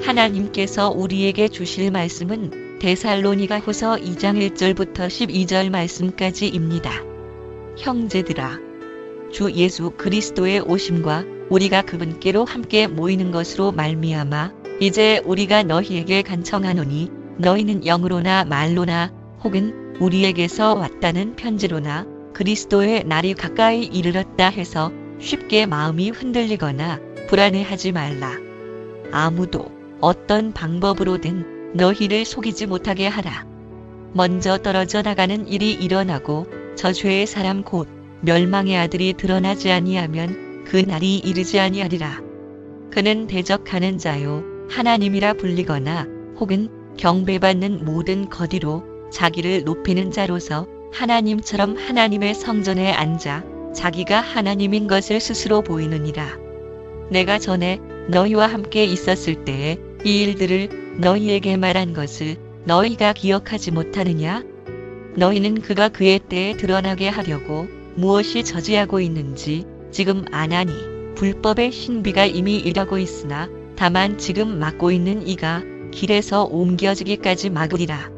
하나님께서 우리에게 주실 말씀은 데살로니가후서 2장 1절부터 12절 말씀까지입니다. 형제들아, 주 예수 그리스도의 오심과 우리가 그분께로 함께 모이는 것으로 말미암아 이제 우리가 너희에게 간청하노니 너희는 영으로나 말로나 혹은 우리에게서 왔다는 편지로나 그리스도의 날이 가까이 이르렀다 해서 쉽게 마음이 흔들리거나 불안해하지 말라. 아무도 어떤 방법으로든 너희를 속이지 못하게 하라. 먼저 떨어져 나가는 일이 일어나고 저 죄의 사람 곧 멸망의 아들이 드러나지 아니하면 그 날이 이르지 아니하리라. 그는 대적하는 자요 하나님이라 불리거나 혹은 경배받는 모든 거디로 자기를 높이는 자로서 하나님처럼 하나님의 성전에 앉아 자기가 하나님인 것을 스스로 보이느니라. 내가 전에 너희와 함께 있었을 때에 이 일들을 너희에게 말한 것을 너희가 기억하지 못하느냐? 너희는 그가 그의 때에 드러나게 하려고 무엇이 저지하고 있는지 지금 아나니 불법의 신비가 이미 일하고 있으나 다만 지금 막고 있는 이가 길에서 옮겨지기까지 막으리라.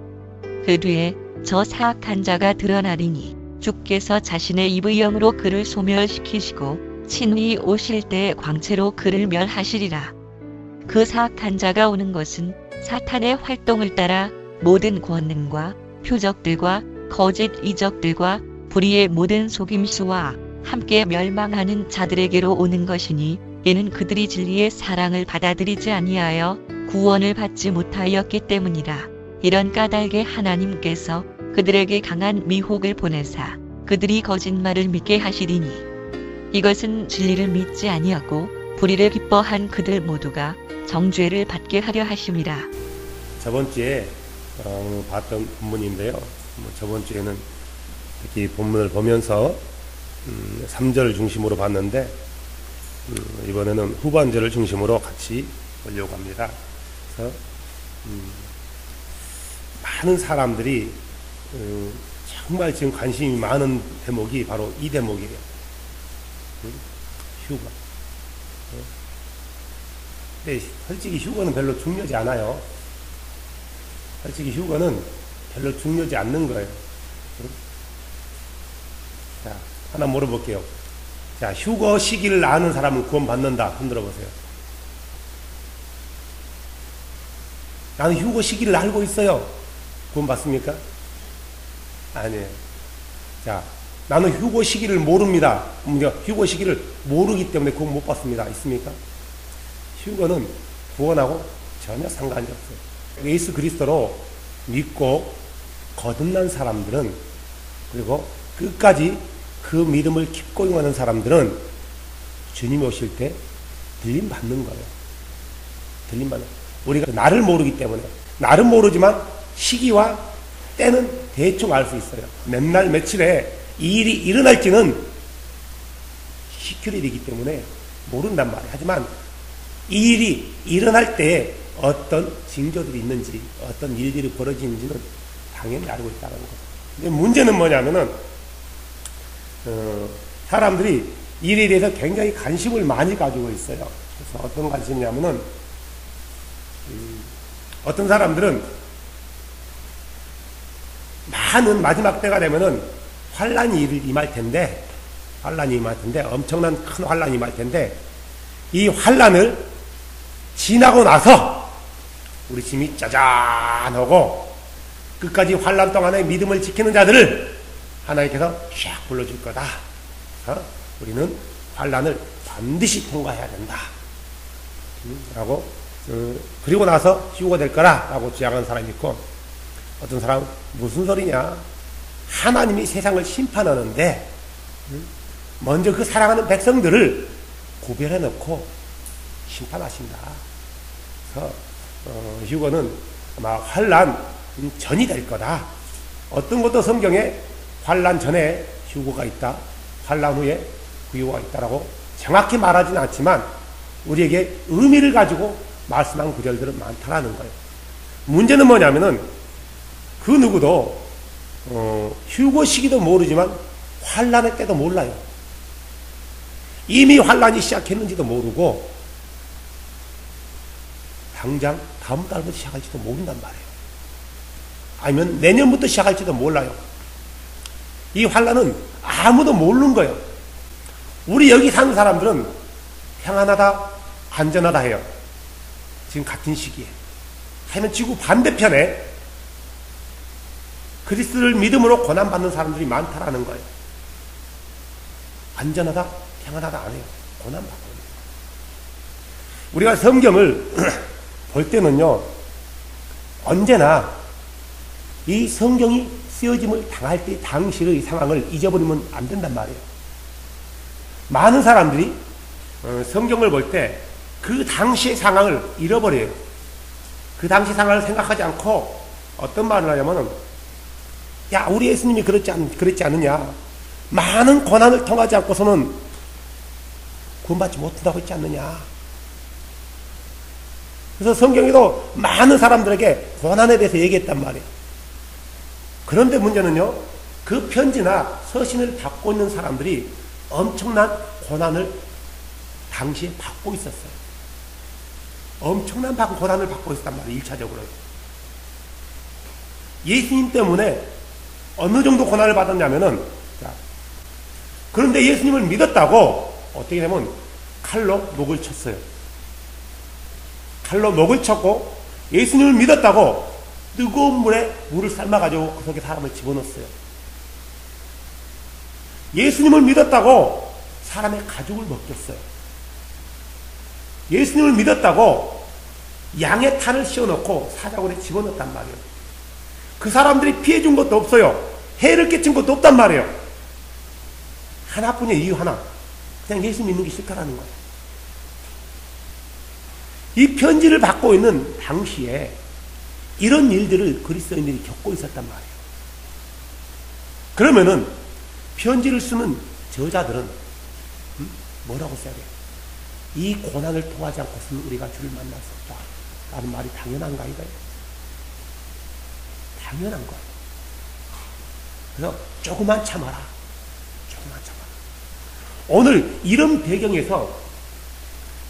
그 뒤에 저 사악한 자가 드러나리니 주께서 자신의 입의 영으로 그를 소멸시키시고 친히 오실 때에 광채로 그를 멸하시리라. 그 사악한 자가 오는 것은 사탄의 활동을 따라 모든 권능과 표적들과 거짓 이적들과 불의의 모든 속임수와 함께 멸망하는 자들에게로 오는 것이니 이는 그들이 진리의 사랑을 받아들이지 아니하여 구원을 받지 못하였기 때문이라. 이런 까닭에 하나님께서 그들에게 강한 미혹을 보내사 그들이 거짓말을 믿게 하시리니 이것은 진리를 믿지 아니하고 불의를 기뻐한 그들 모두가 정죄를 받게 하려 하심이라. 저번 주에 봤던 본문인데요. 저번 주에는 특히 본문을 보면서 3절 중심으로 봤는데 이번에는 후반절을 중심으로 같이 보려고 합니다. 그래서 많은 사람들이 정말 지금 관심이 많은 대목이 바로 이 대목이에요. 휴거. 근데 솔직히 휴거는 별로 중요하지 않아요. 솔직히 휴거는 별로 중요하지 않는 거예요. 자, 하나 물어볼게요. 자, 휴거 시기를 아는 사람은 구원 받는다. 흔들어 보세요. 나는 휴거 시기를 알고 있어요. 구원 받습니까? 아니에요. 자, 나는 휴거 시기를 모릅니다. 휴거 시기를 모르기 때문에 구원 못 받습니다. 있습니까? 휴거는 구원하고 전혀 상관이 없어요. 예수 그리스도로 믿고 거듭난 사람들은, 그리고 끝까지 그 믿음을 깊고 용하는 사람들은 주님이 오실 때 들림 받는 거예요. 들림 받는. 우리가 나를 모르기 때문에, 나를 모르지만 시기와 때는 대충 알 수 있어요. 몇 날 며칠에 이 일이 일어날지는 시큐릿이기 때문에 모른단 말이에요. 하지만 이 일이 일어날 때 어떤 징조들이 있는지, 어떤 일들이 벌어지는지는 당연히 알고 있다는 거죠. 근데 문제는 뭐냐면은 사람들이 일에 대해서 굉장히 관심을 많이 가지고 있어요. 그래서 어떤 관심이냐면은 어떤 사람들은 많은 마지막 때가 되면은 환란이 임할 텐데, 엄청난 큰 환란이 임할 텐데, 이 환란을 지나고 나서 우리 심이 짜잔하고 끝까지 환란 동안에 믿음을 지키는 자들을 하나님께서 쫙 불러줄 거다. 우리는 환란을 반드시 통과해야 된다. 라고, 그리고 나서 휴거가 될 거라라고 주장하는 사람이 있고, 어떤 사람은 무슨 소리냐? 하나님이 세상을 심판하는데 먼저 그 사랑하는 백성들을 구별해 놓고 심판하신다. 그래서 휴거는 아마 환란 전이 될 거다. 어떤 것도 성경에 환란 전에 휴거가 있다, 환란 후에 구유가 있다라고 정확히 말하지는 않지만 우리에게 의미를 가지고 말씀한 구절들은 많다라는 거예요. 문제는 뭐냐면은 그 누구도 휴거 시기도 모르지만 환란의 때도 몰라요. 이미 환란이 시작했는지도 모르고 당장 다음 달부터 시작할지도 모른단 말이에요. 아니면 내년부터 시작할지도 몰라요. 이 환란은 아무도 모르는 거예요. 우리 여기 사는 사람들은 평안하다, 안전하다 해요. 지금 같은 시기에. 하지만 지구 반대편에 그리스도를 믿음으로 고난받는 사람들이 많다라는 거예요. 안전하다, 평안하다 안 해요. 고난받고 있는 거예요. 우리가 성경을 볼 때는요, 언제나 이 성경이 쓰여짐을 당할 때 당시의 상황을 잊어버리면 안 된단 말이에요. 많은 사람들이 성경을 볼 때 그 당시의 상황을 잃어버려요. 그 당시 상황을 생각하지 않고 어떤 말을 하냐면, 야, 우리 예수님이 그랬지 않느냐. 많은 고난을 통하지 않고서는 구원받지 못한다고 했지 않느냐. 그래서 성경에도 많은 사람들에게 고난에 대해서 얘기했단 말이에요. 그런데 문제는요, 그 편지나 서신을 받고 있는 사람들이 엄청난 고난을 당시에 받고 있었어요. 엄청난 고난을 받고 있었단 말이에요. 1차적으로. 예수님 때문에 어느 정도 고난을 받았냐면은, 자, 그런데 예수님을 믿었다고 어떻게 되면 칼로 목을 쳤어요. 칼로 목을 쳤고, 예수님을 믿었다고 뜨거운 물에 물을 삶아가지고 그 속에 사람을 집어넣었어요. 예수님을 믿었다고 사람의 가죽을 벗겼어요. 예수님을 믿었다고 양의 탈을 씌워놓고 사자굴에 집어넣었단 말이에요. 그 사람들이 피해준 것도 없어요. 해를 끼친 것도 없단 말이에요. 하나뿐이에요. 이유 하나. 그냥 예수 믿는 게 싫다라는 거예요. 이 편지를 받고 있는 당시에 이런 일들을 그리스도인들이 겪고 있었단 말이에요. 그러면은 편지를 쓰는 저자들은 뭐라고 써야 돼요? 이 고난을 통하지 않고서는 우리가 주를 만날 수 없다 라는 말이 당연한가 이거예요. 당연한 거예요. 그래서 조금만 참아라. 조금만 참아라. 오늘 이런 배경에서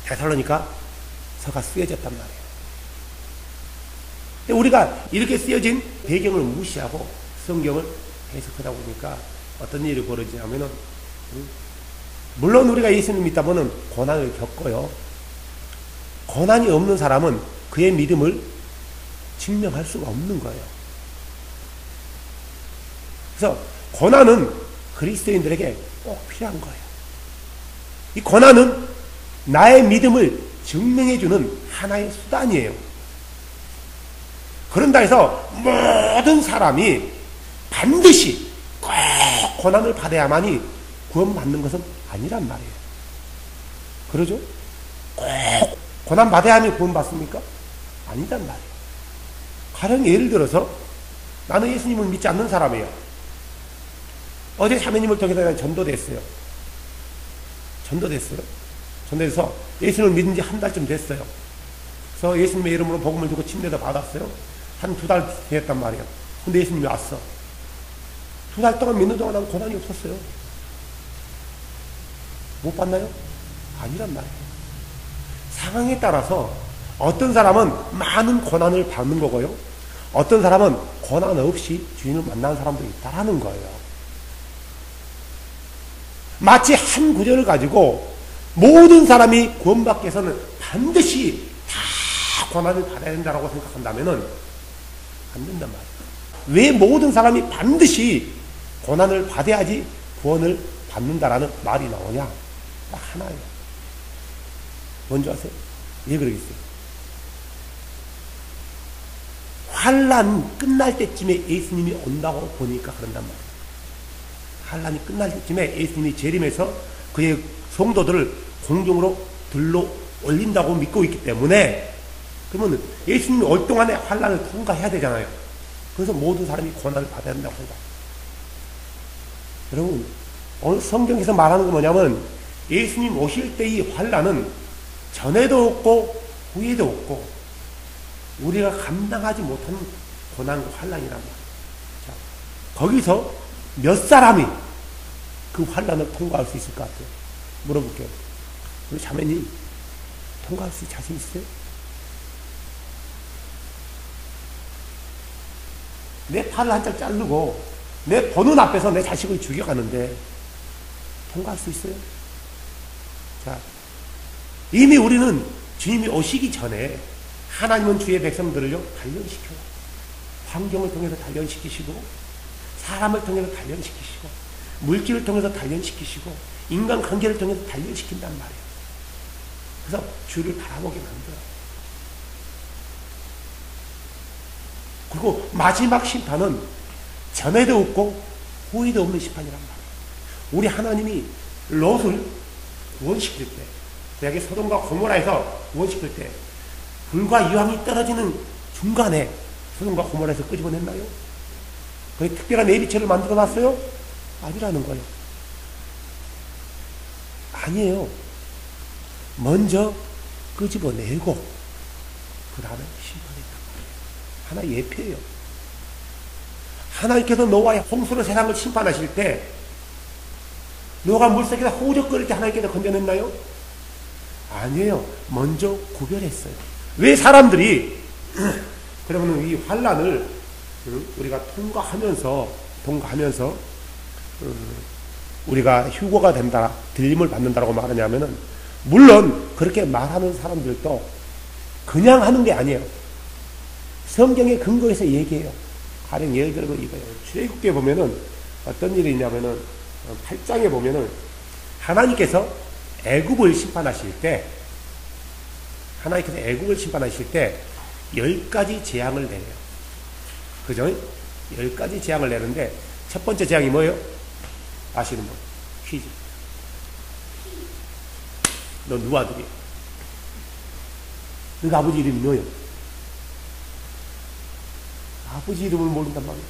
데살로니가 서가 쓰여졌단 말이에요. 근데 우리가 이렇게 쓰여진 배경을 무시하고 성경을 해석하다 보니까 어떤 일이 벌어지냐면은, 물론 우리가 예수님 믿다 보면 고난을 겪어요. 고난이 없는 사람은 그의 믿음을 증명할 수가 없는 거예요. 그래서 고난은 그리스도인들에게 꼭 필요한 거예요. 이 고난은 나의 믿음을 증명해주는 하나의 수단이에요. 그런다 해서 모든 사람이 반드시 꼭 고난을 받아야만이 구원받는 것은 아니란 말이에요. 그러죠? 꼭 고난 받아야만 구원받습니까? 아니란 말이에요. 가령 예를 들어서 나는 예수님을 믿지 않는 사람이에요. 어제 사모님을 통해서 전도됐어요. 전도돼서 예수님을 믿은 지 한 달쯤 됐어요. 그래서 예수님의 이름으로 복음을 주고 침례도 받았어요. 한 2달 됐단 말이에요. 근데 예수님이 왔어. 2달 동안 믿는 동안 난 고난이 없었어요. 못 봤나요? 아니란 말이에요. 상황에 따라서 어떤 사람은 많은 고난을 받는 거고요. 어떤 사람은 고난 없이 주인을 만나는 사람도 있다라는 거예요. 마치 한 구절을 가지고 모든 사람이 구원받기 위해서는 반드시 다 고난을 받아야 된다고 생각한다면은 안 된단 말이에요. 왜 모든 사람이 반드시 고난을 받아야지 구원을 받는다라는 말이 나오냐? 딱 하나예요. 뭔지 아세요? 왜 그러겠어요? 환란 끝날 때쯤에 예수님이 온다고 보니까 그런단 말이에요. 환란이 끝날 때쯤에 예수님이 재림해서 그의 성도들을 공중으로 들러 올린다고 믿고 있기 때문에, 그러면 예수님이 올 동안에 환란을 통과해야 되잖아요. 그래서 모든 사람이 고난을 받아야 된다고 생각해요. 여러분, 오늘 성경에서 말하는 건 뭐냐면 예수님 오실 때의 환란은 전에도 없고 후에도 없고 우리가 감당하지 못하는 고난과 환란이란 말이에요. 자, 거기서 몇 사람이 그 환란을 통과할 수 있을 것 같아요? 물어볼게요. 우리 자매님 통과할 수 자신 있어요? 내 팔을 한짝 자르고 내 보는 앞에서 내 자식을 죽여가는데 통과할 수 있어요? 자, 이미 우리는 주님이 오시기 전에 하나님은 주의 백성들을요 단련시켜요. 환경을 통해서 단련시키시고 사람을 통해서 단련시키시고 물질을 통해서 단련시키시고 인간관계를 통해서 단련시킨단 말이에요. 그래서 주를 바라보게 만들어요. 그리고 마지막 심판은 전에도 없고 후에도 없는 심판이란 말이에요. 우리 하나님이 롯을 구원시킬 때, 여기 소돔과 고모라에서 구원시킬 때 불과 유황이 떨어지는 중간에 소돔과 고모라에서 끄집어냈나요? 거기 특별한 내비체를 만들어놨어요? 아니라는 거예요. 아니에요. 먼저 끄집어내고 그 다음에 심판했단 말이에요. 하나 예표예요. 하나님께서 노아의 홍수로 세상을 심판하실 때 노아가 물속에서 호적거릴 때 하나님께서 건져냈나요? 아니에요. 먼저 구별했어요. 왜 사람들이 그러면 이 환란을 우리가 통과하면서 우리가 휴거가 된다, 들림을 받는다라고 말하냐면은 물론 그렇게 말하는 사람들도 그냥 하는 게 아니에요. 성경의 근거에서 얘기해요. 가령 예를 들어 이거예요. 출애굽기에 보면은 어떤 일이 있냐면은 8장에 보면은 하나님께서 애굽을 심판하실 때 10가지 재앙을 내려요. 그죠? 10가지 재앙을 내는데 첫 번째 재앙이 뭐예요? 아시는 분? 퀴즈. 너 누구 아들이야? 너 아버지 이름이 뭐예요? 아버지 이름을 모른단 말이에요.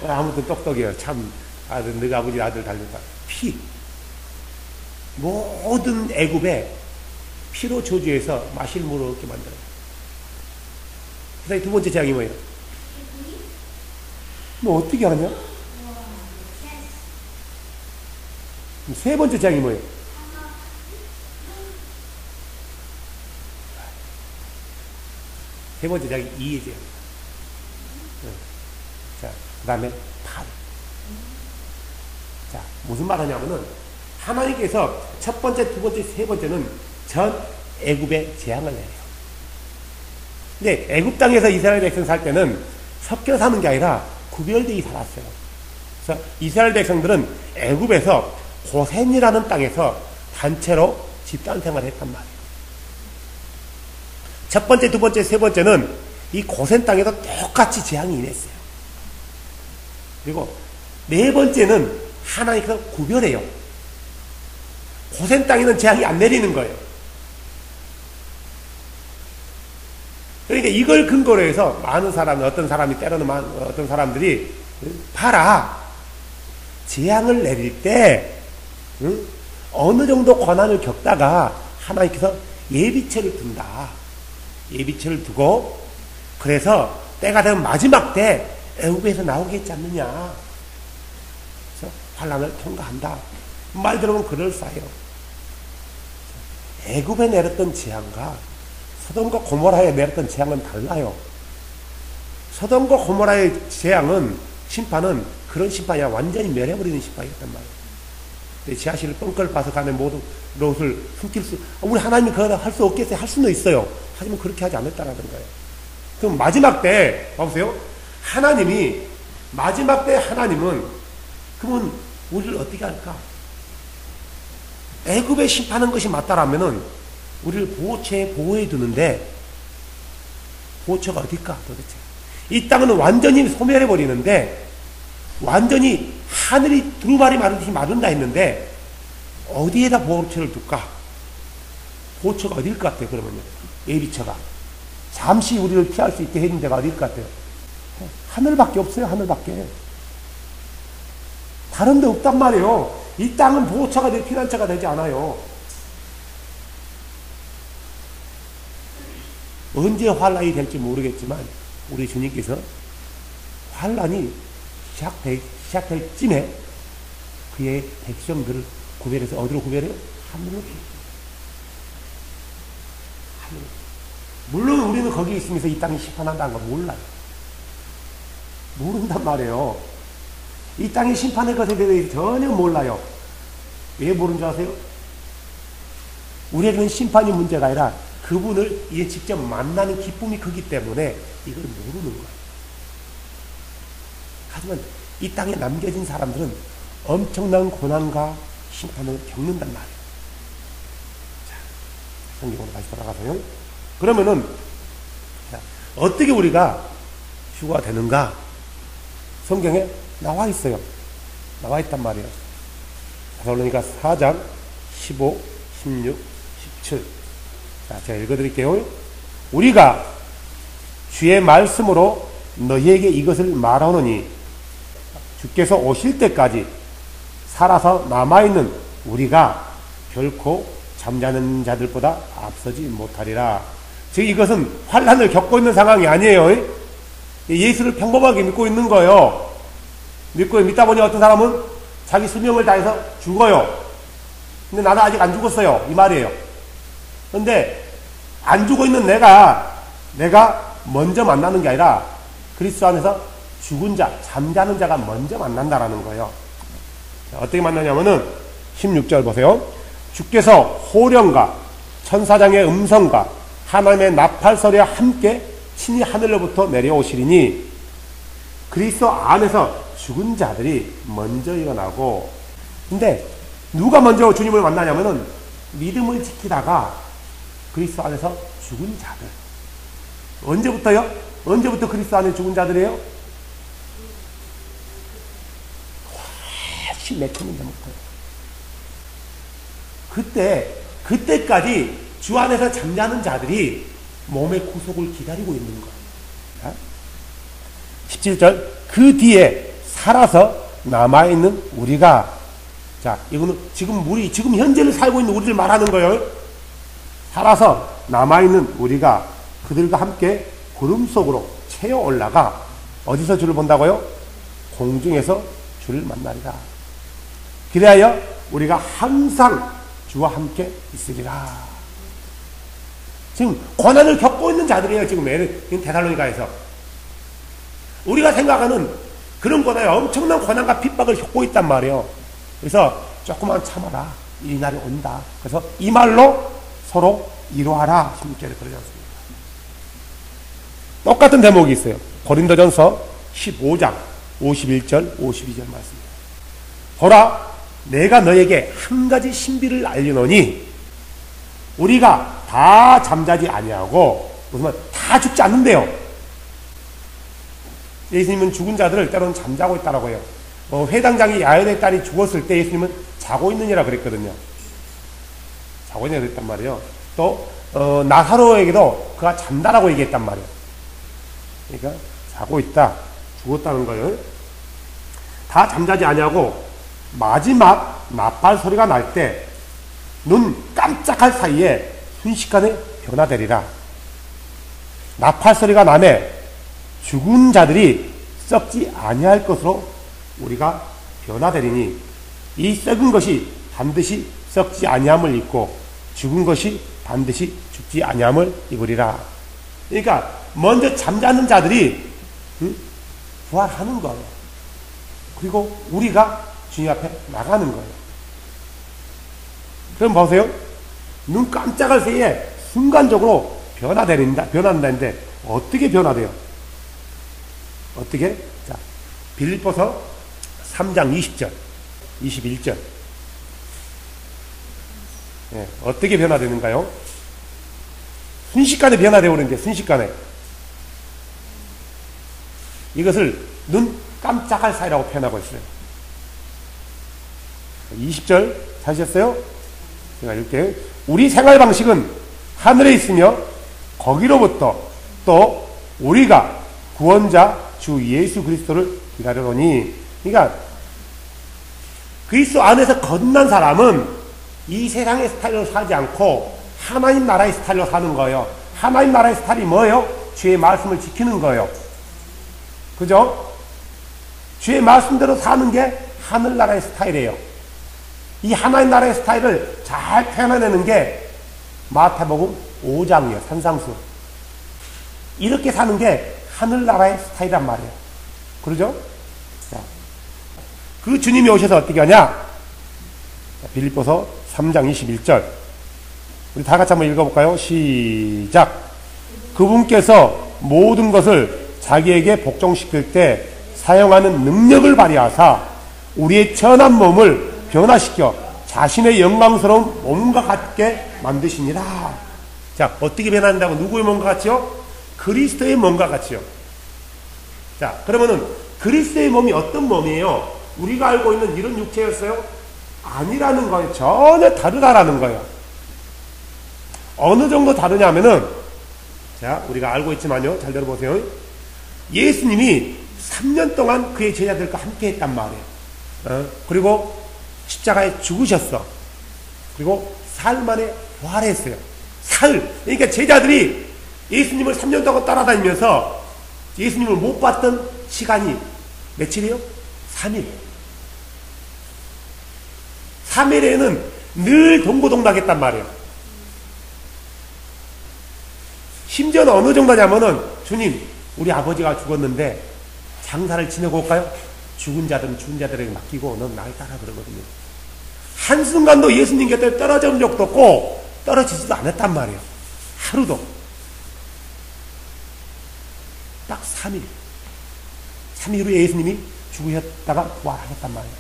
아무튼 똑똑해요. 참, 너가 아버지 아들 닮는다. 피. 모든 애굽에 피로 저주해서 마실 물을 얻게 만들어요. 그 다음에 두 번째 재앙이 뭐예요? 뭐 어떻게 하냐? 세 번째 재앙이 뭐예요? 세 번째 재앙이 이의 재앙. 자, 그 다음에 팔. 자, 무슨 말 하냐면은 하나님께서 첫 번째, 두 번째, 세 번째는 전 애굽에 재앙을 내요. 근데 애굽 땅에서 이스라엘 백성 살 때는 섞여 사는 게 아니라 구별되어 살았어요. 그래서 이스라엘 백성들은 애굽에서 고센이라는 땅에서 단체로 집단 생활을 했단 말이에요. 첫 번째, 두 번째, 세 번째는 이 고센 땅에서 똑같이 재앙이 임했어요. 그리고 네 번째는 하나님께서 구별해요. 고센 땅에는 재앙이 안 내리는 거예요. 그러니까 이걸 근거로 해서 많은 사람, 어떤 사람들이 봐라. 재앙을 내릴 때 어느 정도 고난을 겪다가 하나님께서 예비체를 둔다. 예비체를 두고 그래서 때가 되면 마지막 때 애굽에서 나오겠지 않느냐. 그래서 환난을 통과한다. 말 들어보면 그럴싸해요. 애굽에 내렸던 재앙과 소돔과 고모라에 내렸던 재앙은 달라요. 소돔과 고모라의 재앙은 심판은 그런 심판이 아니라 완전히 멸해버리는 심판이었단 말이에요. 지하실을 뻥कर 봐서 가는 모든 롯을 훔칠 우리 하나님이 그거 할 수 없겠어요? 할 수는 있어요. 하지만 그렇게 하지 않았다라는 거예요. 그럼 마지막 때, 봐보세요. 마지막 때 하나님은, 그러면 우리를 어떻게 할까? 애굽에 심판한 것이 맞다라면은, 우리를 보호처에 보호해 두는데, 보호처가 어딜까, 도대체? 이 땅은 완전히 소멸해 버리는데, 완전히 하늘이 두루마리 마르듯이 마른다 했는데, 어디에다 보호처를 둘까? 보호처가 어딜 것 같아요, 그러면요? 예비처가. 잠시 우리를 피할 수 있게 해준 데가 어딜 것 같아요? 하늘밖에 없어요, 하늘밖에. 다른 데 없단 말이에요. 이 땅은 보호처가 되고 피난처가 되지 않아요. 언제 환란이 될지 모르겠지만, 우리 주님께서 환란이 시작될 쯤에 그의 백성들을 구별해서 어디로 구별해요? 하늘로. 물론 우리는 거기 있으면서 이 땅이 심판한다는 걸 몰라요. 모른단 말이에요. 이 땅의 심판의 것에 대해서 전혀 몰라요. 왜 모르는 줄 아세요? 우리에게는 심판이 문제가 아니라 그분을 이제 직접 만나는 기쁨이 크기 때문에 이걸 모르는 거예요. 하지만 이 땅에 남겨진 사람들은 엄청난 고난과 심판을 겪는단 말이에요. 자, 성경으로 다시 돌아가서요. 그러면은 어떻게 우리가 휴거가 되는가? 성경에 나와 있어요. 나와 있단 말이에요. 데살로니가 4장 15, 16, 17. 자, 제가 읽어드릴게요. 우리가 주의 말씀으로 너희에게 이것을 말하노니 주께서 오실 때까지 살아서 남아있는 우리가 결코 잠자는 자들보다 앞서지 못하리라. 즉 이것은 환난을 겪고 있는 상황이 아니에요. 예수를 평범하게 믿고 있는 거예요. 믿다 보니 어떤 사람은 자기 수명을 다해서 죽어요. 근데 나는 아직 안 죽었어요. 이 말이에요. 근데 안 죽어 있는 내가 먼저 만나는 게 아니라 그리스도 안에서 죽은 자, 잠자는 자가 먼저 만난다라는 거예요. 자, 어떻게 만나냐면은 16절 보세요. 주께서 호령과 천사장의 음성과 하나님의 나팔소리와 함께 친히 하늘로부터 내려오시리니 그리스도 안에서 죽은 자들이 먼저 일어나고. 근데 누가 먼저 주님을 만나냐면은 믿음을 지키다가 그리스도 안에서 죽은 자들. 언제부터요? 언제부터 그리스도 안에 죽은 자들이에요? 훨씬 몇 천년 전부터. 그때까지 주 안에서 잠자는 자들이 몸의 구속을 기다리고 있는 거예요. 17절, 그 뒤에 살아서 남아있는 우리가, 자, 이거는 지금 현재를 살고 있는 우리를 말하는 거예요. 살아서 남아있는 우리가 그들과 함께 구름 속으로 채어 올라가, 어디서 주를 본다고요? 공중에서 주를 만나리라. 그래야 우리가 항상 주와 함께 있으리라. 지금 고난을 겪고 있는 자들이에요. 지금 데살로니가에서. 우리가 생각하는 그런 고난이 엄청난 고난과 핍박을 겪고 있단 말이에요. 그래서 조금만 참아라. 이 날이 온다. 그래서 이 말로 서로 위로하라. 16절에 그러지 않습니까? 똑같은 대목이 있어요. 고린도전서 15장 51절 52절 말씀입니다. 보라, 내가 너에게 한 가지 신비를 알리노니 우리가 다 잠자지 아니하고, 무슨 말, 다 죽지 않는데요. 예수님은 죽은 자들을 때로는 잠자고 있다라고 해요. 회당장이 야연의 딸이 죽었을 때 예수님은 자고 있느니라 그랬거든요. 자고 있느니라 그랬단 말이에요. 또 나사로에게도 그가 잔다라고 얘기했단 말이에요. 그러니까 자고 있다, 죽었다는 거예요. 다 잠자지 아니하고 마지막 나팔 소리가 날 때 눈 깜짝할 사이에 순식간에 변화되리라. 나팔 소리가 나매 죽은 자들이 썩지 아니할 것으로 우리가 변화되리니 이 썩은 것이 반드시 썩지 아니함을 입고 죽은 것이 반드시 죽지 아니함을 입으리라. 그러니까 먼저 잠자는 자들이 부활하는 거예요. 그리고 우리가 주님 앞에 나가는 거예요. 그럼 보세요. 눈 깜짝할 새에 순간적으로 변한다는데 어떻게 변화돼요? 어떻게? 자, 빌립보서 3장 20절, 21절. 예, 어떻게 변화되는가요? 순식간에 변화되어 오는데, 순식간에. 이것을 눈 깜짝할 사이라고 표현하고 있어요. 20절 찾으셨어요? 제가 읽을게요. 우리 생활 방식은 하늘에 있으며 거기로부터 또 우리가 구원자 주 예수 그리스도를 기다려오니. 그러니까 그리스도 안에서 거듭난 사람은 이 세상의 스타일로 살지 않고 하나님 나라의 스타일로 사는 거예요. 하나님 나라의 스타일이 뭐예요? 주의 말씀을 지키는 거예요. 그죠? 주의 말씀대로 사는 게 하늘나라의 스타일이에요. 이 하나님 나라의 스타일을 잘 표현해내는 게 마태복음 5장이에요. 산상수. 이렇게 사는 게 하늘나라의 스타일이란 말이에요. 그러죠? 자, 그 주님이 오셔서 어떻게 하냐? 빌립보서 3장 21절. 우리 다 같이 한번 읽어볼까요? 시작. 그분께서 모든 것을 자기에게 복종시킬 때 사용하는 능력을 발휘하사 우리의 천한 몸을 변화시켜 자신의 영광스러운 몸과 같게 만드시니라. 자, 어떻게 변한다고? 누구의 몸과 같이요? 그리스도의 몸과 같이요. 자, 그러면은 그리스도의 몸이 어떤 몸이에요? 우리가 알고 있는 이런 육체였어요? 아니라는 거예요. 전혀 다르다라는 거예요. 어느 정도 다르냐면은, 자, 우리가 알고 있지만요. 잘 들어보세요. 예수님이 3년 동안 그의 제자들과 함께 했단 말이에요. 그리고 십자가에 죽으셨어. 그리고 사흘 만에 부활했어요. 사흘. 그러니까 제자들이 예수님을 3년 동안 따라다니면서 예수님을 못 봤던 시간이 며칠이에요? 3일. 3일에는 늘 동고동락했단 말이에요. 심지어는 어느 정도냐면은, 주님, 우리 아버지가 죽었는데 장사를 지내고 올까요? 죽은 자들은 죽은 자들에게 맡기고 넌 나를 따라 그러거든요. 한순간도 예수님 곁에 떨어진 적도 없고 떨어지지도 않았단 말이에요. 하루도. 딱 3일. 3일 후에 예수님이 죽으셨다가 부활하셨단 말이에요.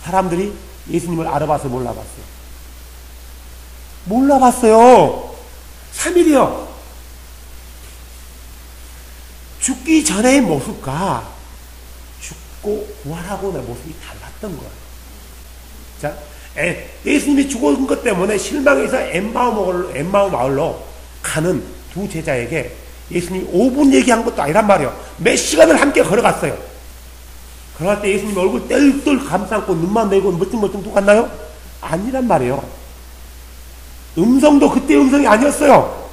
사람들이 예수님을 알아봐서 몰라봤어요. 몰라봤어요. 3일이요. 죽기 전의 모습과 죽고 부활하고 난 모습이 달랐던 거예요. 자, 예수님이 죽은 것 때문에 실망해서 엠마오 마을로 가는 두 제자에게 예수님이 5분 얘기한 것도 아니란 말이에요. 몇 시간을 함께 걸어갔어요. 걸어갈 때 예수님 얼굴 뗄똘 감싸고 눈만 내고 멀뚱멀뚱 똑같나요? 아니란 말이에요. 음성도 그때 음성이 아니었어요.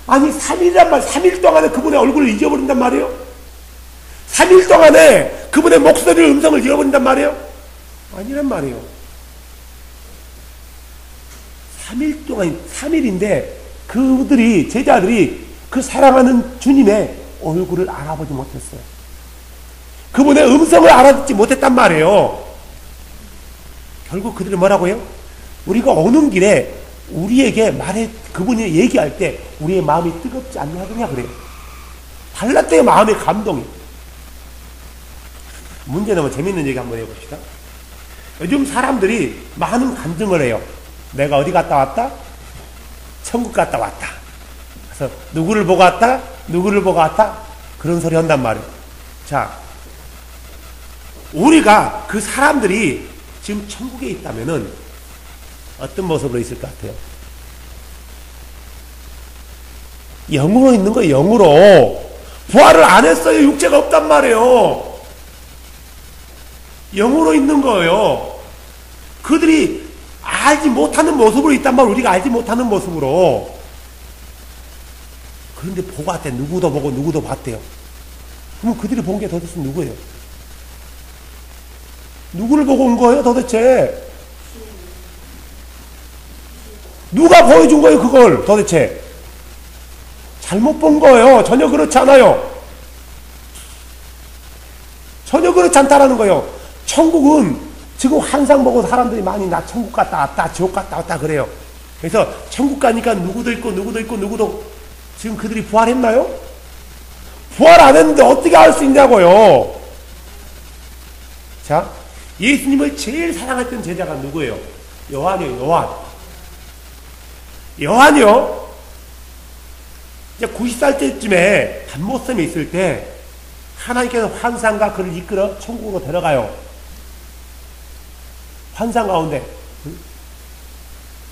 아니 3일이란 말, 3일 동안에 그분의 얼굴을 잊어버린단 말이에요. 3일 동안에 그분의 목소리를, 음성을 잃어버린단 말이에요. 아니란 말이에요. 3일 동안, 3일인데 그들이, 제자들이 그 사랑하는 주님의 얼굴을 알아보지 못했어요. 그분의 음성을 알아듣지 못했단 말이에요. 결국 그들이 뭐라고 해요? 우리가 오는 길에 우리에게 그분이 얘기할 때 우리의 마음이 뜨겁지 않냐 그러냐 그래요. 달랐대요, 마음의 감동이. 문제는 뭐 재밌는 얘기 한번 해봅시다. 요즘 사람들이 많은 간증을 해요. 내가 어디 갔다 왔다? 천국 갔다 왔다. 그래서 누구를 보고 왔다? 누구를 보고 왔다? 그런 소리 한단 말이에요. 자, 우리가 그 사람들이 지금 천국에 있다면은 어떤 모습으로 있을 것 같아요? 영으로 있는 거예요, 영으로. 부활을 안 했어요. 육체가 없단 말이에요. 영으로 있는 거예요. 그들이 알지 못하는 모습으로 있단 말이에요. 우리가 알지 못하는 모습으로. 그런데 보고 왔대. 누구도 보고 누구도 봤대요. 그럼 그들이 본 게 도대체 누구예요? 누구를 보고 온 거예요, 도대체? 누가 보여준 거예요, 그걸, 도대체? 잘못 본 거예요. 전혀 그렇지 않아요. 전혀 그렇지 않다라는 거예요. 천국은 지금 환상 보고 사람들이 많이 나 천국 갔다 왔다, 지옥 갔다 왔다 그래요. 그래서 천국 가니까 누구도 있고 누구도 있고 누구도, 지금 그들이 부활했나요? 부활 안 했는데 어떻게 알 수 있냐고요. 자, 예수님을 제일 사랑했던 제자가 누구예요? 요한이에요, 요한. 요한이요, 이제 90살 때쯤에 단모섬에 있을 때 하나님께서 환상과 그를 이끌어 천국으로 데려가요. 환상 가운데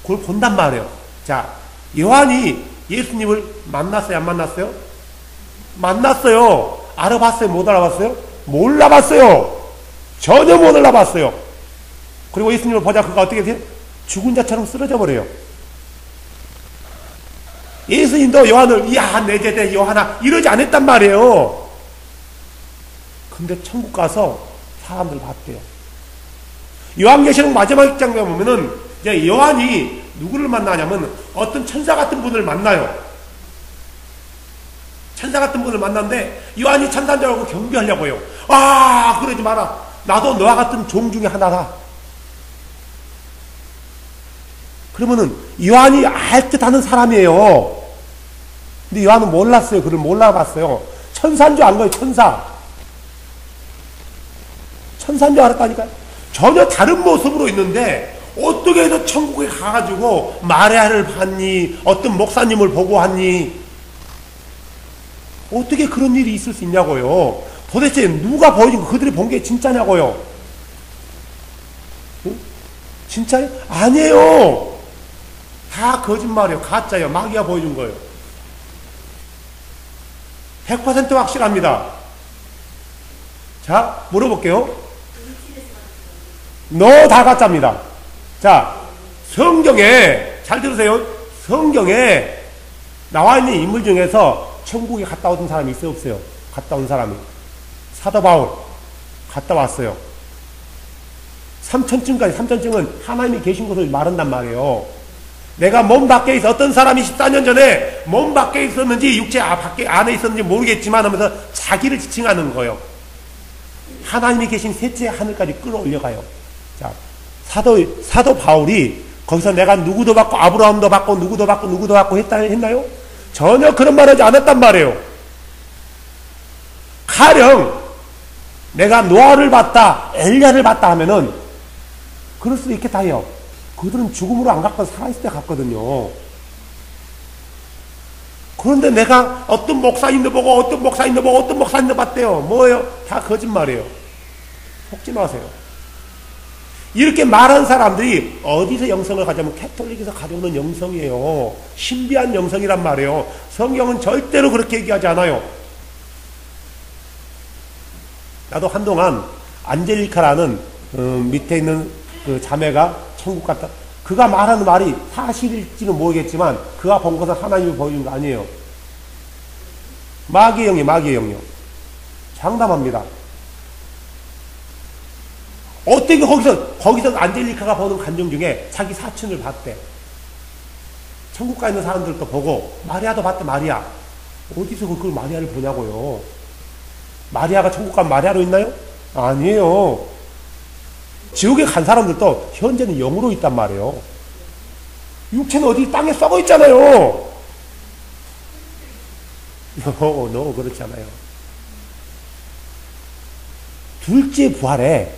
그걸 본단 말이에요. 자, 요한이 예수님을 만났어요, 안 만났어요? 만났어요. 알아봤어요, 못 알아봤어요? 몰라봤어요. 전혀 못 알아봤어요. 그리고 예수님을 보자 그가 어떻게 돼요? 죽은 자처럼 쓰러져 버려요. 예수님도 요한을, 야, 내 제자 요한아, 이러지 않았단 말이에요. 근데 천국 가서 사람들 봤대요. 요한계시록 마지막 장면 보면은 이제 요한이 누구를 만나냐면 어떤 천사 같은 분을 만나요. 천사 같은 분을 만났는데 요한이 천사인 줄 알고 경배하려고요. 아, 그러지 마라. 나도 너와 같은 종 중에 하나다. 그러면은 요한이 알 듯하는 사람이에요. 근데 요한은 몰랐어요. 그를 몰라봤어요. 천사인 줄 안 거예요. 천사인 줄 알았다니까요. 전혀 다른 모습으로 있는데 어떻게 해서 천국에 가가지고 마리아를 봤니? 어떤 목사님을 보고 왔니? 어떻게 그런 일이 있을 수 있냐고요. 도대체 누가 보여준 거, 그들이 본 게 진짜냐고요. 응? 진짜요? 아니에요. 다 거짓말이에요. 가짜예요. 마귀가 보여준 거예요. 100% 확실합니다. 자, 물어볼게요. 너 다 가짜입니다. 자, 성경에, 잘 들으세요. 성경에 나와 있는 인물 중에서 천국에 갔다 오던 사람이 있어요, 없어요? 갔다 온 사람이. 사도 바울, 갔다 왔어요. 삼천증은 하나님이 계신 곳을 말한단 말이에요. 내가 몸 밖에 있어, 어떤 사람이 14년 전에 몸 밖에 있었는지 육체 밖에 안에 있었는지 모르겠지만 하면서 자기를 지칭하는 거예요. 하나님이 계신 셋째 하늘까지 끌어올려가요. 자, 사도 바울이 거기서 내가 누구도 받고 아브라함도 받고 누구도 받고 했나요? 전혀 그런 말 하지 않았단 말이에요. 가령 내가 노아를 봤다, 엘리야를 봤다 하면은 그럴 수도 있겠다 해요. 그들은 죽음으로 안 갔고 살아있을 때 갔거든요. 그런데 내가 어떤 목사님도 보고 어떤 목사님도 봤대요. 뭐예요? 다 거짓말이에요. 속지 마세요. 이렇게 말한 사람들이 어디서 영성을 가져오면 캐톨릭에서 가져오는 영성이에요. 신비한 영성이란 말이에요. 성경은 절대로 그렇게 얘기하지 않아요. 나도 한동안 안젤리카라는 밑에 있는 그 자매가 천국 갔다. 그가 말하는 말이 사실일지는 모르겠지만 그가 본 것은 하나님이 보여준 거 아니에요. 마귀의 영이요. 장담합니다. 어떻게 거기서 안젤리카가 보는 간증 중에 자기 사촌을 봤대. 천국 가 있는 사람들도 보고 마리아도 봤대. 마리아. 어디서 그걸 마리아를 보냐고요. 마리아가 천국 가면 마리아로 있나요? 아니에요. 지옥에 간 사람들도 현재는 영으로 있단 말이에요. 육체는 어디 땅에 썩어 있잖아요. No, 그렇지 않아요. 둘째 부활에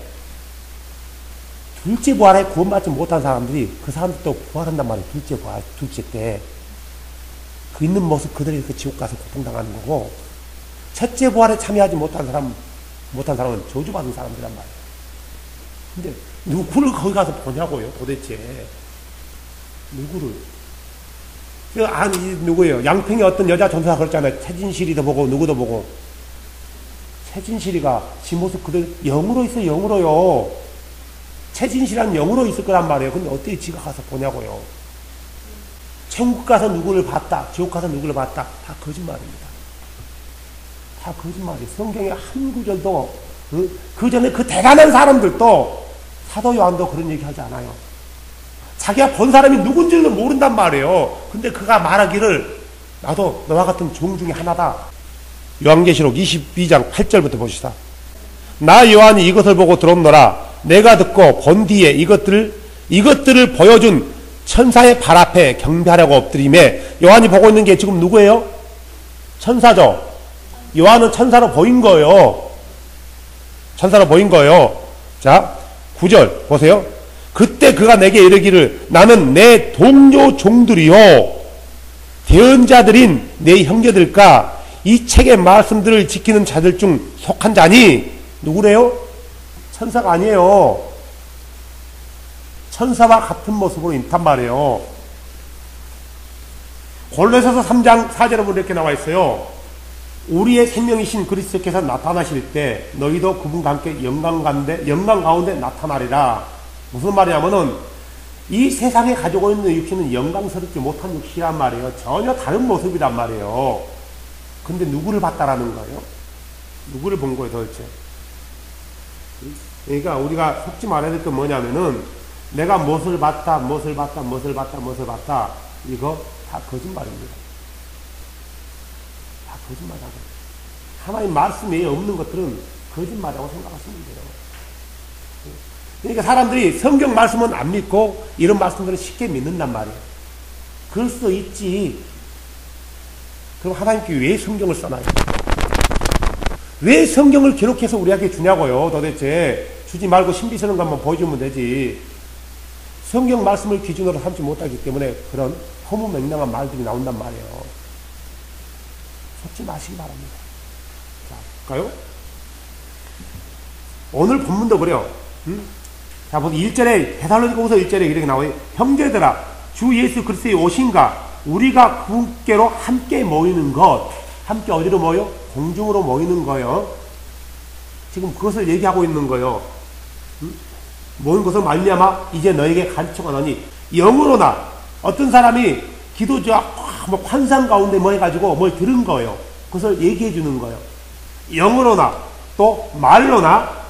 구원받지 못한 사람들이 그 사람들도 부활한단 말이에요. 둘째 때. 그 있는 모습 그대로 이렇게 지옥 가서 고통당하는 거고, 첫째 부활에 참여하지 못한 사람은 저주받은 사람들이란 말이에요. 근데 누구를 거기 가서 보냐고요, 도대체. 누구를. 아니, 누구예요? 양평에 어떤 여자 전사가 그랬잖아요. 최진실이도 보고, 누구도 보고. 최진실이가 지 모습 그대로 영으로 있어요, 영으로요. 최진실한 영으로 있을 거란 말이에요. 근데 어떻게 지가 가서 보냐고요. 천국 가서 누구를 봤다, 지옥 가서 누구를 봤다. 다 거짓말입니다. 다 거짓말이에요. 성경에 한 구절도, 그 전에 그 대단한 사람들도, 사도 요한도 그런 얘기 하지 않아요. 자기가 본 사람이 누군지도 모른단 말이에요. 근데 그가 말하기를 나도 너와 같은 종 중에 하나다. 요한계시록 22장 8절부터 보시다. 나 요한이 이것을 보고 들었노라. 내가 듣고 본 뒤에 이것들을 보여준 천사의 발 앞에 경배하려고 엎드리매. 요한이 보고 있는 게 지금 누구예요? 천사죠. 요한은 천사로 보인 거예요. 천사로 보인 거예요. 자, 9절 보세요. 그때 그가 내게 이르기를 나는 내 동료 종들이요 대언자들인 내 형제들과 이 책의 말씀들을 지키는 자들 중 속한 자니. 누구래요? 천사가 아니에요. 천사와 같은 모습으로 있단 말이에요. 골로새서 3장 4절에 보면 이렇게 나와 있어요. 우리의 생명이신 그리스도께서 나타나실 때 너희도 그분과 함께 영광 가운데 나타나리라. 무슨 말이냐면은 이 세상에 가지고 있는 육신은 영광스럽지 못한 육신이란 말이에요. 전혀 다른 모습이란 말이에요. 근데 누구를 봤다라는 거예요? 누구를 본 거예요, 도대체? 그러니까 우리가 속지 말아야 될 건 뭐냐면은 내가 무엇을 봤다. 이거 다 거짓말입니다. 다 거짓말하고 하나님 말씀 외에 없는 것들은 거짓말이라고 생각하시면 돼요. 그러니까 사람들이 성경 말씀은 안 믿고 이런 말씀들은 쉽게 믿는단 말이에요. 그럴 수도 있지. 그럼 하나님께 왜 성경을 써놔요? 왜 성경을 기록해서 우리에게 주냐고요? 도대체 주지 말고 신비 쓰는 것만 보여주면 되지. 성경 말씀을 기준으로 삼지 못하기 때문에 그런 허무맹랑한 말들이 나온단 말이에요. 속지 마시기 바랍니다. 자, 볼까요? 오늘 본문도 그래요. 자, 보세요. 1절에, 데살로니가후서 1절에 이렇게 나와요. 형제들아, 주 예수 그리스도의 오신가 우리가 그분께로 함께 모이는 것. 함께 어디로 모여? 공중으로 모이는 거예요. 지금 그것을 얘기하고 있는 거예요. 모인 것을 말미암아 이제 너에게 가르쳐가노니 영으로나 어떤 사람이 기도자 뭐 환상 가운데 뭐 해가지고 뭘 들은 거예요. 그것을 얘기해 주는 거예요. 영으로나 또 말로나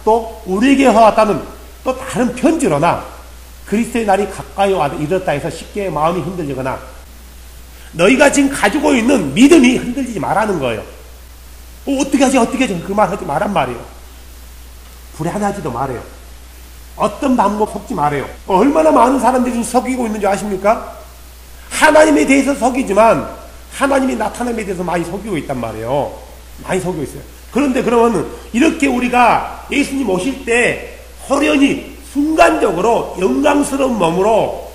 또 우리에게 허왔다는 또 다른 편지로나 그리스도의 날이 가까이 와 이르렀다 해서 쉽게 마음이 흔들리거나 너희가 지금 가지고 있는 믿음이 흔들리지 말라는 거예요. 어떻게 하지 그 말 하지 말란 말이에요. 불안하지도 말아요. 어떤 방법 속지 말아요. 얼마나 많은 사람들이 지금 속이고 있는지 아십니까? 하나님에 대해서 속이지만 하나님이 나타남에 대해서 많이 속이고 있단 말이에요. 많이 속이고 있어요. 그런데 그러면 이렇게 우리가 예수님 오실 때 호련히 순간적으로 영광스러운 몸으로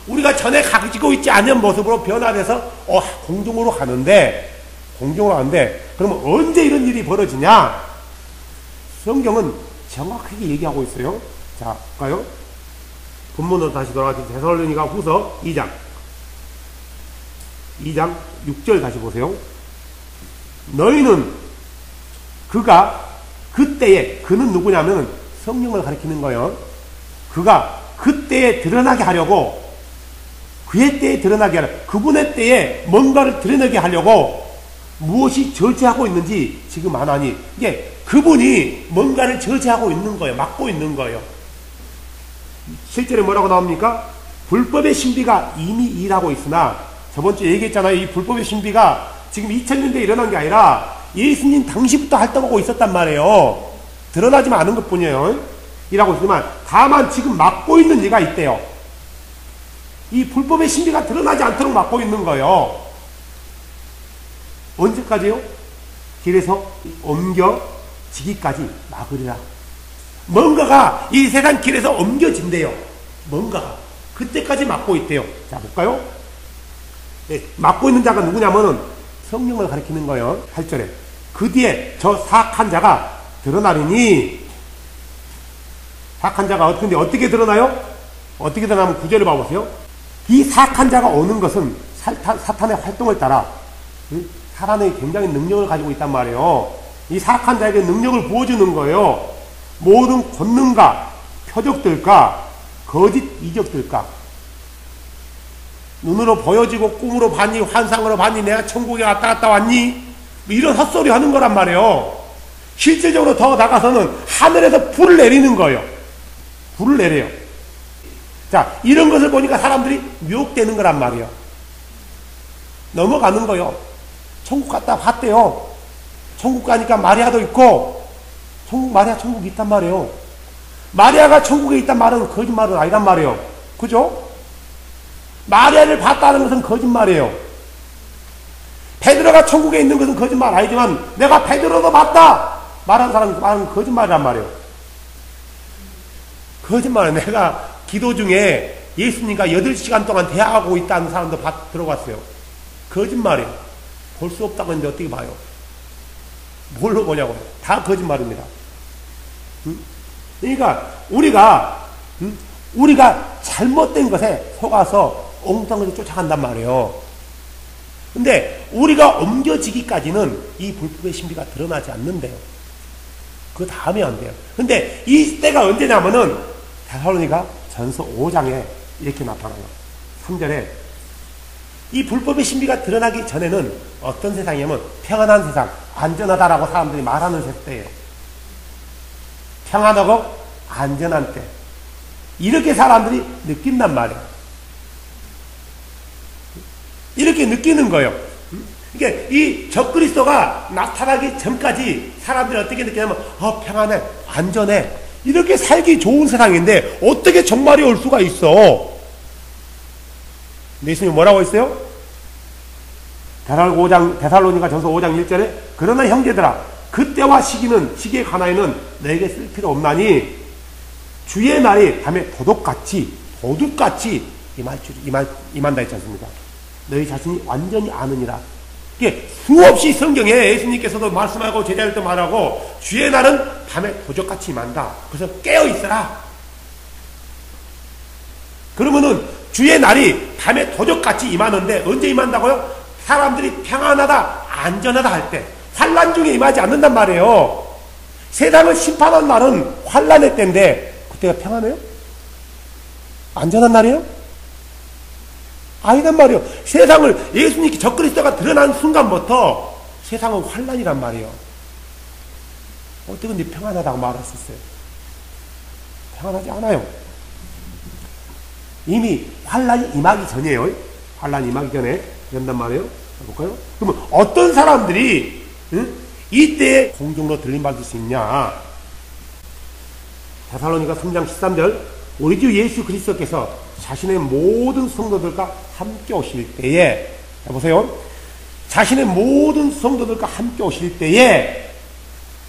우리가 전에 가지고 있지 않은 모습으로 변화돼서 공중으로 가는데 그러면 언제 이런 일이 벌어지냐? 성경은 정확하게 얘기하고 있어요. 자, 볼까요? 본문으로 다시 돌아가서 데살로니가후서 2장 6절 다시 보세요. 너희는 그가 그때에, 그는 누구냐면 성령을 가리키는 거예요. 그가 그때에 드러나게 하려고, 그의 때에 드러나게 하려고, 그분의 때에 뭔가를 드러내게 하려고 무엇이 저지하고 있는지 지금 안 하니, 이게 그분이 뭔가를 저지하고 있는 거예요. 막고 있는 거예요. 실제로 뭐라고 나옵니까? 불법의 신비가 이미 일하고 있으나, 저번 주에 얘기했잖아요. 이 불법의 신비가 지금 2000년대에 일어난 게 아니라 예수님 당시부터 활동하고 있었단 말이에요. 드러나지만 않은 것 뿐이에요. 일하고 있지만 다만 지금 막고 있는 이가 있대요. 이 불법의 신비가 드러나지 않도록 막고 있는 거예요. 언제까지요? 길에서 옮겨지기까지 막으리라. 뭔가가 이 세상 길에서 옮겨진대요. 뭔가가. 그때까지 막고 있대요. 자, 볼까요? 네, 막고 있는 자가 누구냐면은 성령을 가리키는 거예요. 8절에. 그 뒤에 저 사악한 자가 드러나리니, 사악한 자가 근데 어떻게 드러나요? 어떻게 드러나면 9절을 봐보세요. 이 사악한 자가 오는 것은 사탄의 활동을 따라 사탄의 굉장히 능력을 가지고 있단 말이에요. 이 사악한 자에게 능력을 부어주는 거예요. 모든 권능과 표적들과 거짓 이적들과 눈으로 보여지고 꿈으로 봤니, 환상으로 봤니, 내가 천국에 갔다 왔니, 이런 헛소리 하는 거란 말이에요. 실질적으로 더 나가서는 하늘에서 불을 내리는 거예요. 불을 내려요. 자, 이런 것을 보니까 사람들이 유혹되는 거란 말이에요. 넘어가는 거예요. 천국 갔다 봤대요. 천국 가니까 마리아도 있고, 마리아 천국이 있단 말이에요. 마리아가 천국에 있단 말은 거짓말은 아니란 말이에요. 그죠? 마리아를 봤다는 것은 거짓말이에요. 베드로가 천국에 있는 것은 거짓말 아니지만 내가 베드로도 봤다 말하는 사람은 말은 거짓말이란 말이에요. 거짓말은 내가 기도 중에 예수님과 8시간 동안 대화하고 있다는 사람도 들어갔어요. 거짓말이에요. 볼 수 없다고 했는데 어떻게 봐요? 뭘로 보냐고요? 다 거짓말입니다. 그러니까 우리가 잘못된 것에 속아서 엉뚱하게 쫓아간단 말이에요. 근데 우리가 옮겨지기까지는 이 불법의 신비가 드러나지 않는데요. 그 다음에 안 돼요. 근데 이 때가 언제냐면은 데살로니가 전서 5장에 이렇게 나타나요. 3절에 이 불법의 신비가 드러나기 전에는 어떤 세상이냐면 평안한 세상, 안전하다라고 사람들이 말하는 때예요. 평안하고 안전한 때. 이렇게 사람들이 느낀단 말이에요. 이렇게 느끼는 거예요. 그러니까 이 적그리스도가 나타나기 전까지 사람들이 어떻게 느끼냐면 평안해, 안전해, 이렇게 살기 좋은 세상인데 어떻게 종말이 올 수가 있어? 예수님이 뭐라고 했어요? 데살로니가 전서 5장 1절에 그러나 형제들아 그때와 시기에 관하여는 너에게 쓸 필요 없나니 주의 날이 밤에 도둑같이 임한다 했지 않습니까? 너희 자신이 완전히 아느니라. 이게 수없이 성경에 예수님께서도 말씀하고 제자들도 말하고 주의 날은 밤에 도적같이 임한다. 그래서 깨어있어라. 그러면은 주의 날이 밤에 도적같이 임하는데 언제 임한다고요? 사람들이 평안하다, 안전하다 할 때, 환난 중에 임하지 않는단 말이에요. 세상을 심판한 날은 환난의 때인데 그때가 평안해요? 안전한 날이에요? 아니란 말이에요. 세상을 예수님께 적그리스도가 드러난 순간부터 세상은 환난이란 말이에요. 어떻게 근데 평안하다고 말할 수 있어요? 평안하지 않아요. 이미 환난이 임하기 전이에요. 환난이 임하기 전에 된단 말이에요. 볼까요? 그러면 어떤 사람들이 이때에 공중으로 들림받을 수 있냐? 데살로니가 3장 13절 우리 주 예수 그리스도께서 자신의 모든 성도들과 함께 오실 때에, 자 보세요. 자신의 모든 성도들과 함께 오실 때에,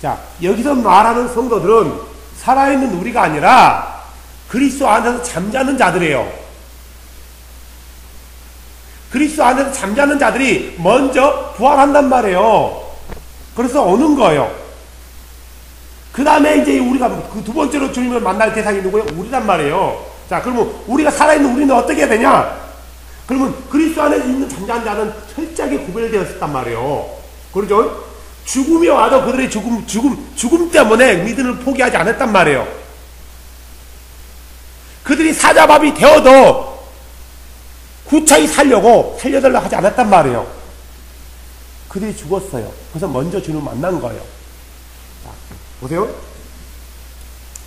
자 여기서 말하는 성도들은 살아있는 우리가 아니라 그리스도 안에서 잠자는 자들이에요. 그리스도 안에서 잠자는 자들이 먼저 부활한단 말이에요. 그래서 오는 거예요. 그 다음에 이제 우리가 그 두 번째로 주님을 만날 대상이 누구예요? 우리란 말이에요. 자, 그러면 우리가 살아있는 우리는 어떻게 해야 되냐? 그러면 그리스도 안에 있는 잠자는 자는 철저하게 구별되었단 말이에요. 그러죠? 죽음이 와도 그들의 죽음 때문에 믿음을 포기하지 않았단 말이에요. 그들이 사자밥이 되어도 구차히 살려달라 하지 않았단 말이에요. 그들이 죽었어요. 그래서 먼저 주님을 만난 거예요. 자, 보세요.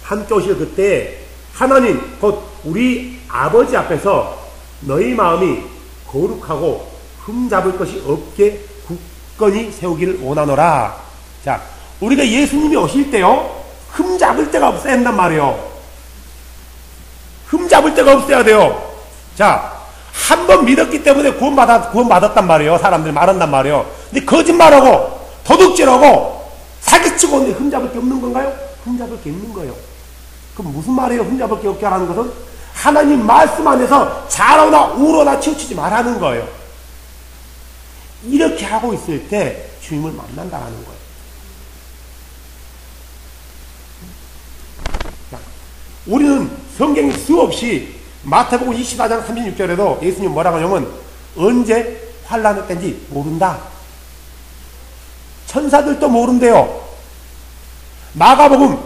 함께 오실 그때 하나님 곧 우리 아버지 앞에서 너희 마음이 거룩하고 흠잡을 것이 없게 굳건히 세우기를 원하노라. 자, 우리가 예수님이 오실 때요 흠잡을 데가 없어야 한단 말이에요. 흠잡을 데가 없어야 돼요. 자, 한 번 믿었기 때문에 구원받았단 말이에요. 사람들이 말한단 말이에요. 근데 거짓말하고 도둑질하고 사기치고 있는데 흠잡을 게 없는 건가요? 흠잡을 게 있는 거예요. 그럼 무슨 말이에요? 흠잡을 게 없게 하라는 것은 하나님 말씀 안에서 좌로나 우로나 치우치지 말라는 거예요. 이렇게 하고 있을 때 주님을 만난다는 거예요. 자, 우리는 성경이 수없이 마태복음 24장 36절에도 예수님 뭐라고 하냐면 언제 환난을 땐지 모른다. 천사들도 모른대요. 마가복음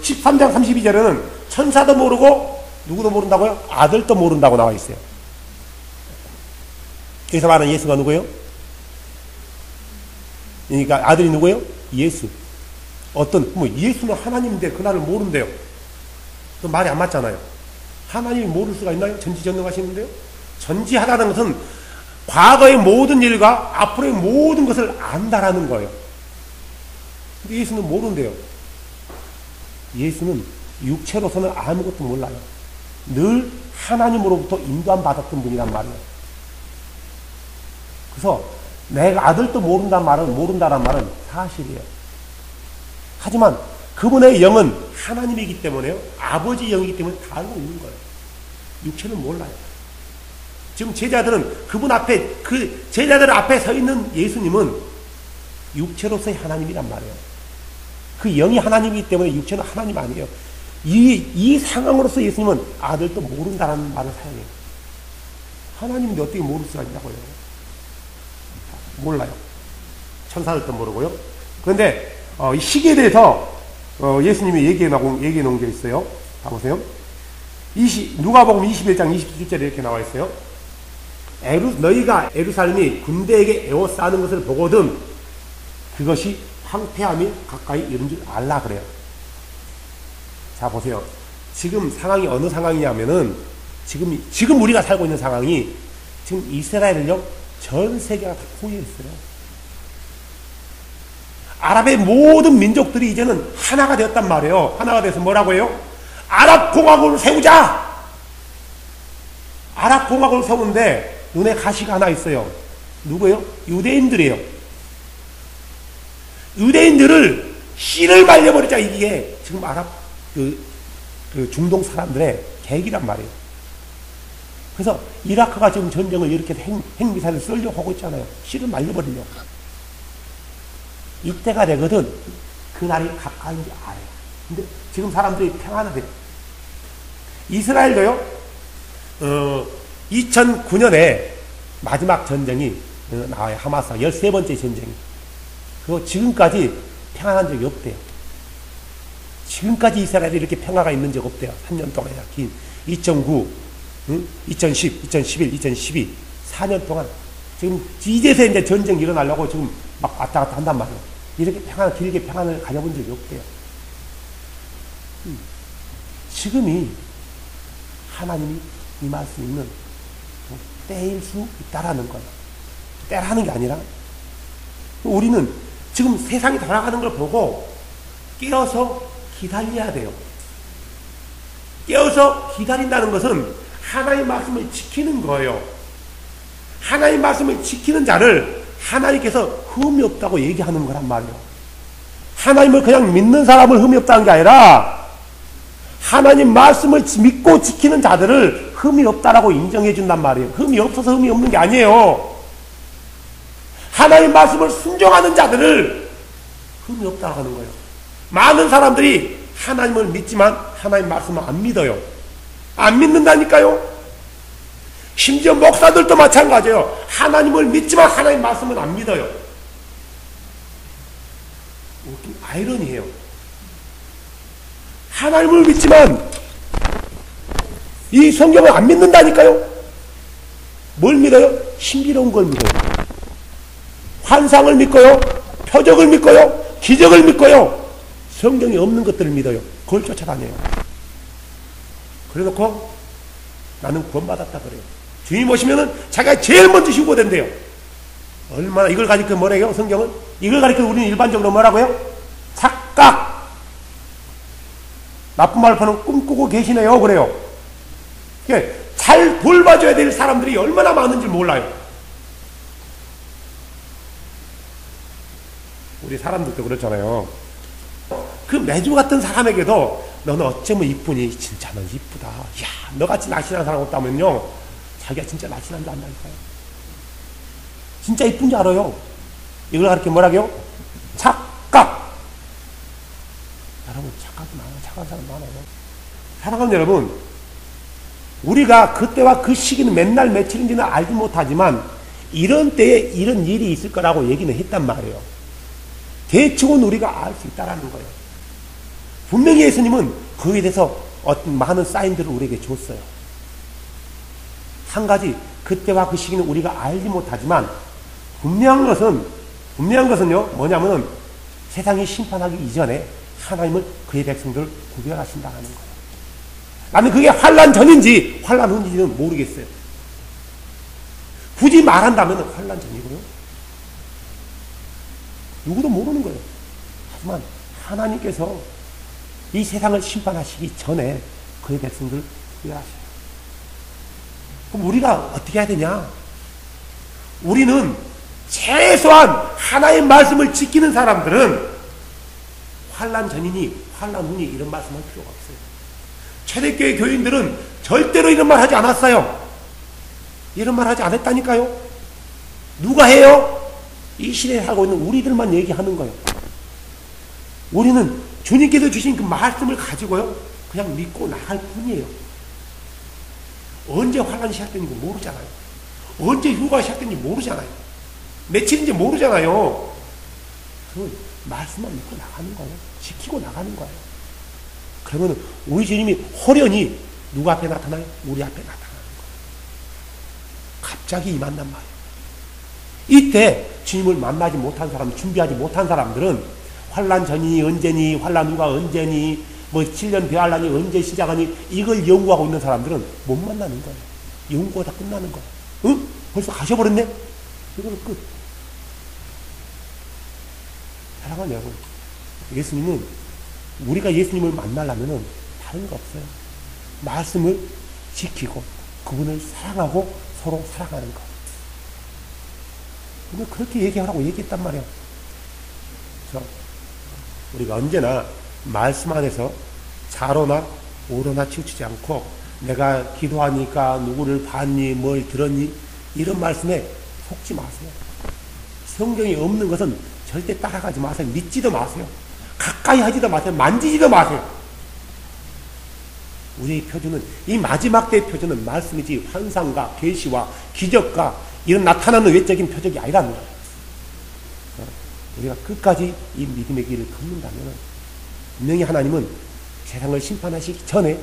13장 32절에는 천사도 모르고 누구도 모른다고요? 아들도 모른다고 나와 있어요. 여기서 말하는 예수가 누구예요? 그러니까 아들이 누구예요? 예수. 예수는 하나님인데 그날을 모른대요. 그 말이 안 맞잖아요. 하나님이 모를 수가 있나요? 전지전능하시는데요? 전지하다는 것은 과거의 모든 일과 앞으로의 모든 것을 안다라는 거예요. 근데 예수는 모른대요. 예수는 육체로서는 아무것도 몰라요. 늘 하나님으로부터 인도함 받았던 분이란 말이에요. 그래서 내가 아들도 모른다는 말은 사실이에요. 하지만 그분의 영은 하나님이기 때문에요. 아버지 영이기 때문에 다 알고 있는 거예요. 육체는 몰라요. 지금 제자들은 그분 앞에, 제자들 앞에 서 있는 예수님은 육체로서의 하나님이란 말이에요. 그 영이 하나님이기 때문에 육체는 하나님 아니에요. 이 상황으로서 예수님은 아들도 모른다는 말을 사용해요. 하나님인데 어떻게 모를 수가 있냐고요. 몰라요. 천사들도 모르고요. 그런데 이 시기에 대해서 예수님이 얘기해 놓은 게 있어요. 봐보세요. 누가복음 21장 27절에 이렇게 나와 있어요. 너희가 예루살렘이 군대에게 에워싸는 것을 보거든 그것이 황폐함이 가까이 이른 줄 알라 그래요. 자 보세요. 지금 상황이 어느 상황이냐면은 지금 우리가 살고 있는 상황이 지금 이스라엘을요 전 세계가 다 포위했어요. 아랍의 모든 민족들이 이제는 하나가 되었단 말이에요. 하나가 돼서 뭐라고 해요? 아랍공화국을 세우자! 아랍공화국을 세우는데 눈에 가시가 하나 있어요. 누구예요? 유대인들이에요. 유대인들을 씨를 말려버리자. 이게 지금 아랍 그 중동 사람들의 계획이란 말이에요. 그래서 이라크가 지금 전쟁을 이렇게 핵미사일을 쏘려고 하고 있잖아요. 씨를 말려버리려고. 이때가 되거든. 그날이 가까이인지 알아요. 근데 지금 사람들이 평안하대요. 이스라엘도요, 2009년에 마지막 전쟁이 나와요. 하마스가 13번째 전쟁이. 그리고 지금까지 평안한 적이 없대요. 지금까지 이스라엘이 이렇게 평화가 있는 적 없대요. 3년 동안이나 긴. 2009, 2010, 2011, 2012, 4년 동안. 지금 이제서 이제 전쟁이 일어나려고 지금 막 왔다 갔다 한단 말이에요. 이렇게 길게 평안을 가져본 적이 없대요. 지금이 하나님이 임할 수 있는 때일 수 있다라는 거예요. 때라는 게 아니라 우리는 지금 세상이 돌아가는 걸 보고 깨어서 기다려야 돼요. 깨어서 기다린다는 것은 하나님의 말씀을 지키는 거예요. 하나님의 말씀을 지키는 자를 하나님께서 흠이 없다고 얘기하는 거란 말이에요. 하나님을 그냥 믿는 사람을 흠이 없다는 게 아니라 하나님 말씀을 믿고 지키는 자들을 흠이 없다라고 인정해 준단 말이에요. 흠이 없어서 흠이 없는 게 아니에요. 하나님 말씀을 순종하는 자들을 흠이 없다고 하는 거예요. 많은 사람들이 하나님을 믿지만 하나님 말씀을 안 믿어요. 안 믿는다니까요. 심지어 목사들도 마찬가지예요. 하나님을 믿지만 하나님 말씀은 안 믿어요. 웃긴 아이러니해요. 하나님을 믿지만 이 성경을 안 믿는다니까요. 뭘 믿어요? 신비로운 걸 믿어요. 환상을 믿고요. 표적을 믿고요. 기적을 믿고요. 성경에 없는 것들을 믿어요. 그걸 쫓아다녀요. 그래놓고 나는 구원받았다 그래요. 주님 오시면은 자기가 제일 먼저 휴거된대요. 얼마나 이걸 가지고 뭐래요? 성경은 이걸 가지고 우리는 일반적으로 뭐라고요? 착각, 나쁜 말로는 꿈꾸고 계시네요. 그래요. 잘 돌봐줘야 될 사람들이 얼마나 많은지 몰라요. 우리 사람들도 그렇잖아요. 그 매주 같은 사람에게도 너는 어쩌면 이쁘니? 진짜 넌 이쁘다. 야, 너같이 날씬한 사람 없다면요, 자기가 진짜 날씬한 줄 안다니까요. 진짜 이쁜 줄 알아요. 이걸 가르쳐 뭐라고요? 착각. 여러분, 착각이 많아요. 착한 사람 많아요. 사랑하는 여러분, 우리가 그때와 그 시기는 맨날 며칠인지는 알지 못하지만 이런 때에 이런 일이 있을 거라고 얘기는 했단 말이에요. 대충은 우리가 알 수 있다라는 거예요. 분명히 예수님은 그에 대해서 어떤 많은 사인들을 우리에게 줬어요. 한 가지, 그때와 그 시기는 우리가 알지 못하지만 분명한 것은요, 뭐냐면은 세상이 심판하기 이전에 하나님은 그의 백성들을 구별하신다는 거예요. 나는 그게 환난 전인지 환난 후인지는 모르겠어요. 굳이 말한다면 환난 전이고요. 누구도 모르는 거예요. 하지만 하나님께서 이 세상을 심판하시기 전에 그의 백성들을 구별하셔요. 그럼 우리가 어떻게 해야 되냐? 우리는 최소한 하나의 말씀을 지키는 사람들은 환난 전이니 환난 후니 이런 말씀할 필요가 없어요. 초대교회 교인들은 절대로 이런 말 하지 않았어요. 이런 말 하지 않았다니까요. 누가 해요? 이 시대에 살고 있는 우리들만 얘기하는 거예요. 우리는 주님께서 주신 그 말씀을 가지고요, 그냥 믿고 나갈 뿐이에요. 언제 환란이 시작되는지 모르잖아요. 언제 휴가가 시작되는지 모르잖아요. 며칠인지 모르잖아요. 그 말씀만 믿고 나가는 거예요. 지키고 나가는 거예요. 그러면 우리 주님이 호련히 누구 앞에 나타나요? 우리 앞에 나타나는 거예요. 갑자기 임한단 말이에요. 이때 주님을 만나지 못한 사람, 준비하지 못한 사람들은 환란 전이니 언제니, 환란 후가 언제니, 뭐 7년 배환란이 언제 시작하니, 이걸 연구하고 있는 사람들은 못 만나는 거예요. 연구가 다 끝나는 거예요. 응? 벌써 가셔버렸네? 이거는 끝. 사랑하는 여러분, 예수님은 우리가 예수님을 만나려면은 다른 거 없어요. 말씀을 지키고 그분을 사랑하고 서로 사랑하는 거. 우리가 그렇게 얘기하라고 얘기했단 말이에요. 그래서 우리가 언제나 말씀 안에서 좌로나 우로나 치우치지 않고 내가 기도하니까 누구를 봤니 뭘 들었니 이런 말씀에 속지 마세요. 성경에 없는 것은 절대 따라가지 마세요. 믿지도 마세요. 가까이 하지도 마세요. 만지지도 마세요. 우리의 표준은 이 마지막 때의 표준은 말씀이지 환상과 계시와 기적과 이런 나타나는 외적인 표적이 아니라는 거예요. 우리가 끝까지 이 믿음의 길을 걷는다면 분명히 하나님은 세상을 심판하시기 전에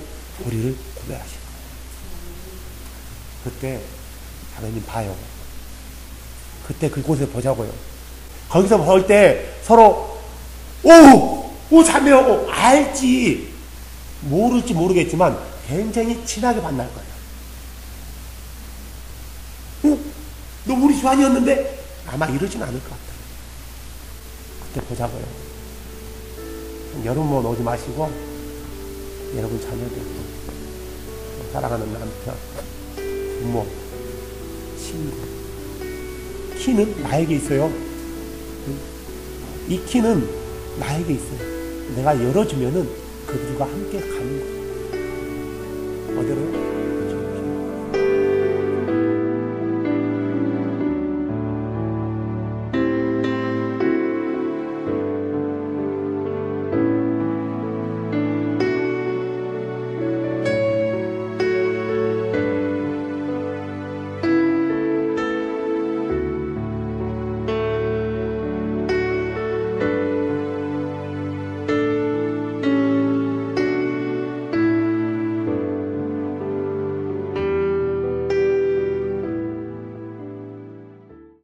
우리를 구별하실 거예요. 그때 하나님 봐요. 그때 그곳에 보자고요. 거기서 볼 때 서로 오 자매하고 알지 모를지 모르겠지만 굉장히 친하게 만날 거예요. 너 우리 주한이었는데 아마 이러진 않을 것 같아요. 그때 보자고요. 여러분 오지 마시고 여러분 자녀들, 사랑하는 남편, 부모, 친구. 키는 나에게 있어요. 이 키는 나에게 있어요. 내가 열어주면은 그들과 함께 가는 거예요. 어디로요?